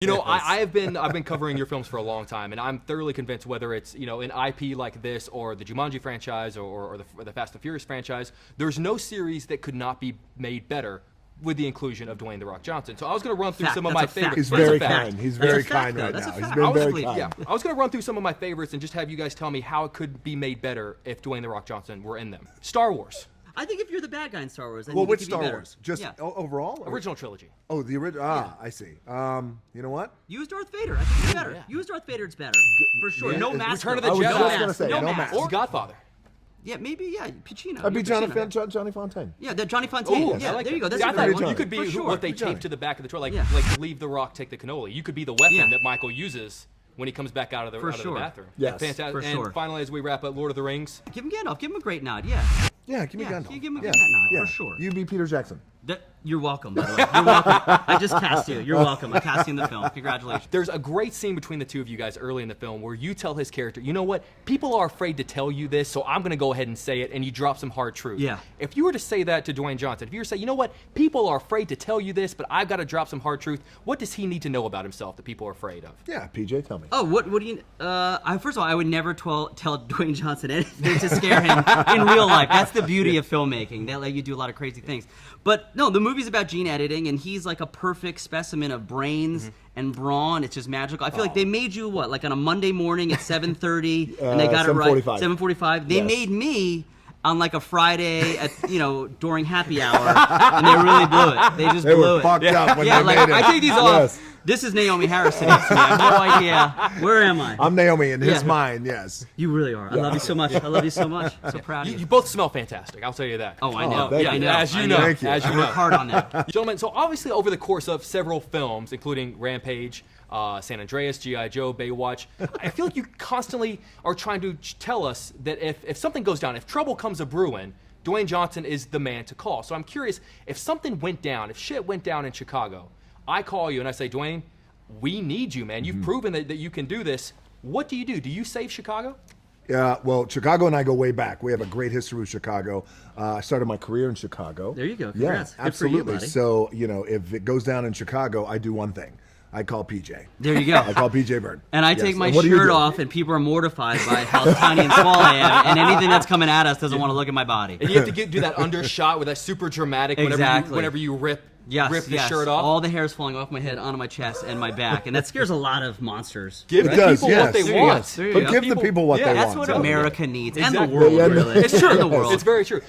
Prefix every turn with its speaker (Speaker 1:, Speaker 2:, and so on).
Speaker 1: I've been covering your films for a long time, and I'm thoroughly convinced whether it's an IP like this or the Jumanji franchise or the Fast and Furious franchise, there's no series that could not be made better with the inclusion of Dwayne "The Rock" Johnson. So I was going to run through some of my favorites.
Speaker 2: He's very kind. He's very kind right now. He's been very kind.
Speaker 1: Yeah, I was going to run through some of my favorites and just have you guys tell me how it could be made better if Dwayne "The Rock" Johnson were in them. Star Wars.
Speaker 3: I think if you're the bad guy in Star Wars, then
Speaker 2: Well,
Speaker 3: you
Speaker 2: which
Speaker 3: could be
Speaker 2: Star
Speaker 3: better.
Speaker 2: Wars? Just overall? Or?
Speaker 1: Original trilogy.
Speaker 2: Oh, the original. I see. You know what?
Speaker 3: You as Darth Vader. I think it's better. Yeah. You as Darth Vader, it's better. For sure.
Speaker 2: Yeah,
Speaker 3: No mask.
Speaker 1: Return of the Jedi.
Speaker 2: I was just going to say, no mask.
Speaker 1: Or Godfather.
Speaker 3: Yeah, maybe, Pacino.
Speaker 2: I'd be Johnny Fontaine.
Speaker 3: Yeah, Johnny Fontaine.
Speaker 1: Ooh,
Speaker 3: yeah,
Speaker 1: like
Speaker 3: there you go. That's
Speaker 1: I
Speaker 3: a great
Speaker 1: thought
Speaker 3: one.
Speaker 1: you could be what they taped to the back of the truck, like leave the Rock, take the cannoli. You could be the weapon that Michael uses when he comes back out of the bathroom.
Speaker 2: Yes,
Speaker 1: fantastic.
Speaker 3: For sure.
Speaker 1: And finally, as we wrap up, Lord of the Rings.
Speaker 3: Give him Gandalf. Give him a great nod. Yeah.
Speaker 2: Yeah, give me Gandalf.
Speaker 3: Give him that nod, for sure.
Speaker 2: You be Peter Jackson.
Speaker 3: You're welcome, by the way. You're welcome. I just cast you. You're welcome. I cast you in the film. Congratulations.
Speaker 1: There's a great scene between the two of you guys early in the film where you tell his character, you know what? People are afraid to tell you this, so I'm going to go ahead and say it, and you drop some hard truth.
Speaker 3: Yeah.
Speaker 1: If you were to say that to Dwayne Johnson, if you were to say, you know what? People are afraid to tell you this, but I've got to drop some hard truth, what does he need to know about himself that people are afraid of?
Speaker 2: Yeah, PJ, tell me.
Speaker 3: Oh, what do you... first of all, I would never tell Dwayne Johnson anything to scare him in real life. That's the beauty of filmmaking. They let you do a lot of crazy things. But no, the movie's about gene editing, and he's like a perfect specimen of brains and brawn. It's just magical. I feel like they made you, like on a Monday morning at 7:30, and they got it right. 7:45. They made me on like a Friday at during happy hour, and they really blew it. They just blew it.
Speaker 2: Fucked up when
Speaker 3: Yeah,
Speaker 2: they
Speaker 3: like
Speaker 2: made it.
Speaker 3: I take these off. This is Naomi Harris today. I have no idea. Where am I?
Speaker 2: I'm Naomi in his mind. Yes.
Speaker 3: You really are. I love you so much. I love you so much. So proud of you.
Speaker 1: You both smell fantastic. I'll tell you that.
Speaker 3: Oh, I know.
Speaker 2: thank you.
Speaker 3: I know.
Speaker 1: As you
Speaker 3: I
Speaker 1: know.
Speaker 2: Thank you.
Speaker 1: As you
Speaker 3: I
Speaker 1: know.
Speaker 3: work hard on that.
Speaker 1: Gentlemen, so obviously over the course of several films, including Rampage, San Andreas, G.I. Joe, Baywatch, I feel like you constantly are trying to tell us that if something goes down, if trouble comes a-brewing, Dwayne Johnson is the man to call. So I'm curious, if something went down, if shit went down in Chicago, I call you and I say, Dwayne, we need you, man. You've proven that you can do this. What do? Do you save Chicago?
Speaker 2: Yeah, well, Chicago and I go way back. We have a great history with Chicago. I started my career in Chicago.
Speaker 3: There you go. Congrats.
Speaker 2: Yeah,
Speaker 3: Good for you,
Speaker 2: absolutely.
Speaker 3: buddy.
Speaker 2: So, if it goes down in Chicago, I do one thing. I call PJ.
Speaker 3: There you go.
Speaker 2: I call PJ Byrne.
Speaker 3: And I
Speaker 2: Yes.
Speaker 3: take my
Speaker 2: And what do you
Speaker 3: shirt
Speaker 2: do?
Speaker 3: off, and people are mortified by how tiny and small I am, and anything that's coming at us doesn't want to look at my body.
Speaker 1: And you have to do that undershot with that super dramatic whenever you rip the shirt off.
Speaker 3: All the hair is falling off my head, onto my chest, and my back, and that scares a lot of monsters.
Speaker 1: Give
Speaker 2: It
Speaker 1: the
Speaker 2: does,
Speaker 1: people
Speaker 2: yes.
Speaker 1: what they
Speaker 2: There you
Speaker 1: want.
Speaker 3: There you
Speaker 2: But
Speaker 3: go.
Speaker 2: give the people what they want.
Speaker 3: That's what
Speaker 2: So-
Speaker 3: America needs, and the
Speaker 1: Exactly.
Speaker 3: world,
Speaker 2: Yeah,
Speaker 3: really.
Speaker 1: It's true.
Speaker 3: And the world.
Speaker 1: It's very true.